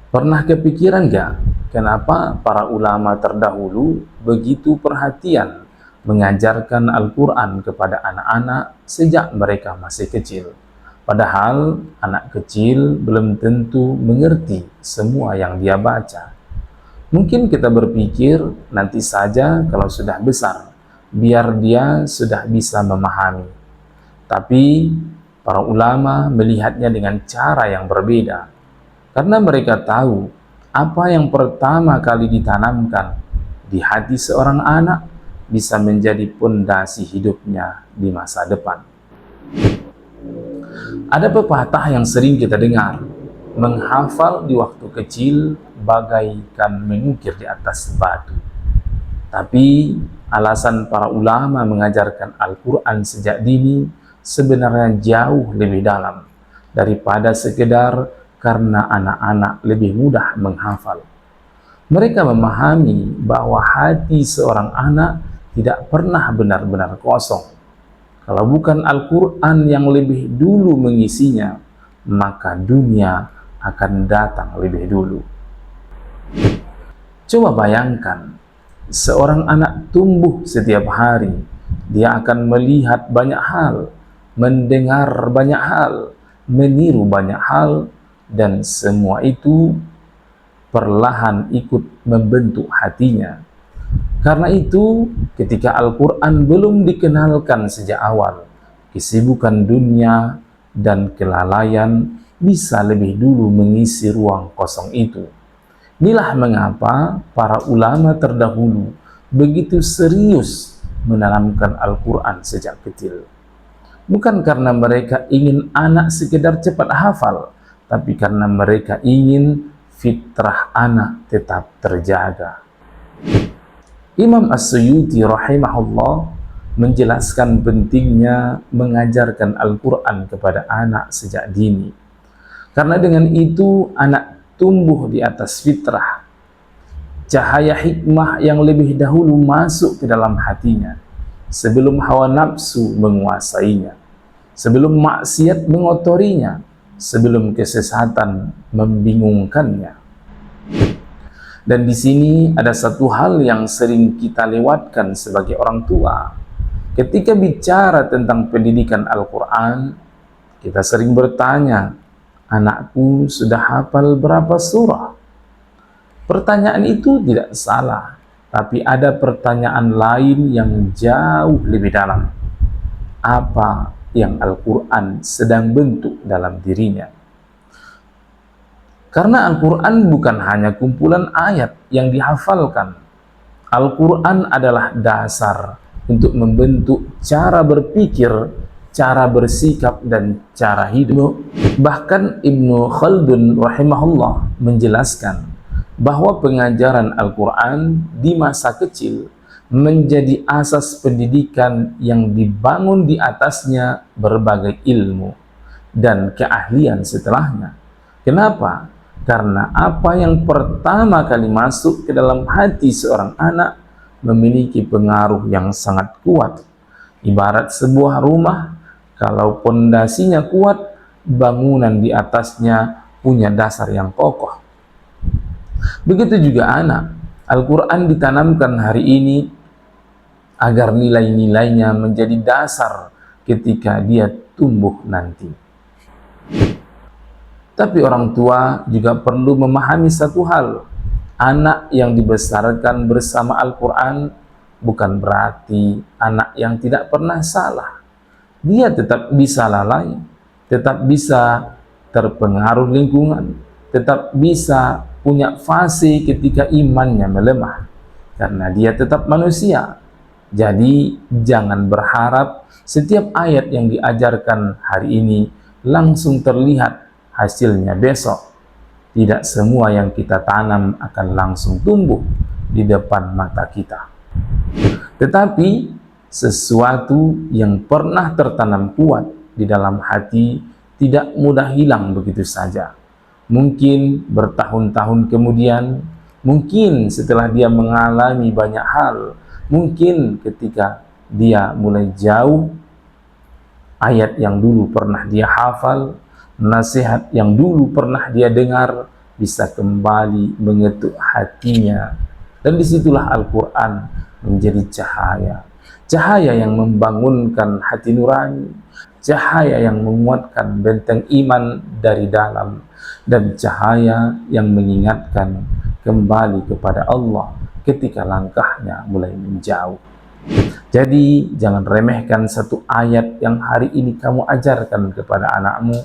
Pernah kepikiran gak kenapa para ulama terdahulu begitu perhatian mengajarkan Al-Quran kepada anak-anak sejak mereka masih kecil? Padahal anak kecil belum tentu mengerti semua yang dia baca. Mungkin kita berpikir nanti saja kalau sudah besar, biar dia sudah bisa memahami. Tapi para ulama melihatnya dengan cara yang berbeda, karena mereka tahu apa yang pertama kali ditanamkan di hati seorang anak bisa menjadi pondasi hidupnya di masa depan. Ada pepatah yang sering kita dengar, menghafal di waktu kecil bagaikan mengukir di atas batu. Tapi alasan para ulama mengajarkan Al-Quran sejak dini sebenarnya jauh lebih dalam daripada sekedar karena anak-anak lebih mudah menghafal. Mereka memahami bahwa hati seorang anak tidak pernah benar-benar kosong. Kalau bukan Al-Quran yang lebih dulu mengisinya, maka dunia akan datang lebih dulu. Coba bayangkan, seorang anak tumbuh setiap hari, dia akan melihat banyak hal, mendengar banyak hal, meniru banyak hal, dan semua itu perlahan ikut membentuk hatinya. Karena itu, ketika Al-Quran belum dikenalkan sejak awal, kesibukan dunia dan kelalaian bisa lebih dulu mengisi ruang kosong itu. Inilah mengapa para ulama terdahulu begitu serius menanamkan Al-Quran sejak kecil. Bukan karena mereka ingin anak sekedar cepat hafal, tapi karena mereka ingin fitrah anak tetap terjaga. Imam As-Suyuti rahimahullah menjelaskan pentingnya mengajarkan Al-Quran kepada anak sejak dini. Karena dengan itu anak tumbuh di atas fitrah. Cahaya hikmah yang lebih dahulu masuk ke dalam hatinya sebelum hawa nafsu menguasainya, sebelum maksiat mengotorinya, sebelum kesesatan membingungkannya. Dan di sini ada satu hal yang sering kita lewatkan sebagai orang tua. Ketika bicara tentang pendidikan Al-Quran, kita sering bertanya, anakku sudah hafal berapa surah? Pertanyaan itu tidak salah, tapi ada pertanyaan lain yang jauh lebih dalam. Apa yang Al-Quran sedang bentuk dalam dirinya? Karena Al-Quran bukan hanya kumpulan ayat yang dihafalkan. Al-Quran adalah dasar untuk membentuk cara berpikir, cara bersikap, dan cara hidup. Bahkan Ibnu Khaldun rahimahullah menjelaskan bahwa pengajaran Al-Quran di masa kecil menjadi asas pendidikan yang dibangun di atasnya berbagai ilmu dan keahlian setelahnya. Kenapa? Karena apa yang pertama kali masuk ke dalam hati seorang anak memiliki pengaruh yang sangat kuat. Ibarat sebuah rumah, kalau pondasinya kuat, bangunan di atasnya punya dasar yang kokoh. Begitu juga anak. Al-Quran ditanamkan hari ini agar nilai-nilainya menjadi dasar ketika dia tumbuh nanti. Tapi orang tua juga perlu memahami satu hal. Anak yang dibesarkan bersama Al-Quran bukan berarti anak yang tidak pernah salah. Dia tetap bisa lalai, tetap bisa terpengaruh lingkungan, tetap bisa punya fase ketika imannya melemah. Karena dia tetap manusia. Jadi jangan berharap setiap ayat yang diajarkan hari ini langsung terlihat hasilnya besok. Tidak semua yang kita tanam akan langsung tumbuh di depan mata kita. Tetapi sesuatu yang pernah tertanam kuat di dalam hati tidak mudah hilang begitu saja. Mungkin bertahun-tahun kemudian, mungkin setelah dia mengalami banyak hal, mungkin ketika dia mulai jauh, ayat yang dulu pernah dia hafal, nasihat yang dulu pernah dia dengar bisa kembali mengetuk hatinya. Dan disitulah Al-Quran menjadi cahaya. Cahaya yang membangunkan hati nurani, cahaya yang menguatkan benteng iman dari dalam, dan cahaya yang mengingatkan kembali kepada Allah ketika langkahnya mulai menjauh. Jadi jangan remehkan satu ayat yang hari ini kamu ajarkan kepada anakmu.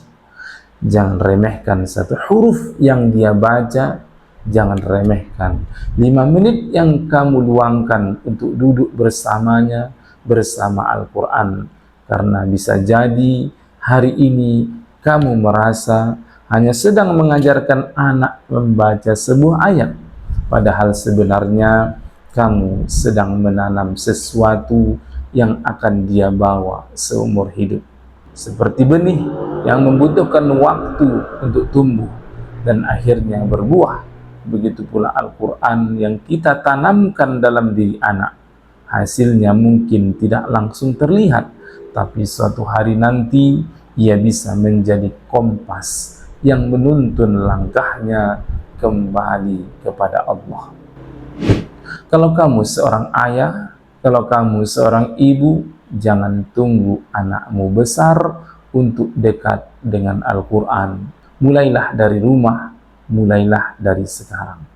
Jangan remehkan satu huruf yang dia baca. Jangan remehkan 5 menit yang kamu luangkan untuk duduk bersamanya, bersama Al-Quran. Karena bisa jadi hari ini kamu merasa hanya sedang mengajarkan anak membaca sebuah ayat, padahal sebenarnya kamu sedang menanam sesuatu yang akan dia bawa seumur hidup. Seperti benih yang membutuhkan waktu untuk tumbuh dan akhirnya berbuah. Begitu pula Al-Quran yang kita tanamkan dalam diri anak. Hasilnya mungkin tidak langsung terlihat, tapi suatu hari nanti ia bisa menjadi kompas yang menuntun langkahnya kembali kepada Allah. Kalau kamu seorang ayah, kalau kamu seorang ibu, jangan tunggu anakmu besar untuk dekat dengan Al-Quran. Mulailah dari rumah, mulailah dari sekarang.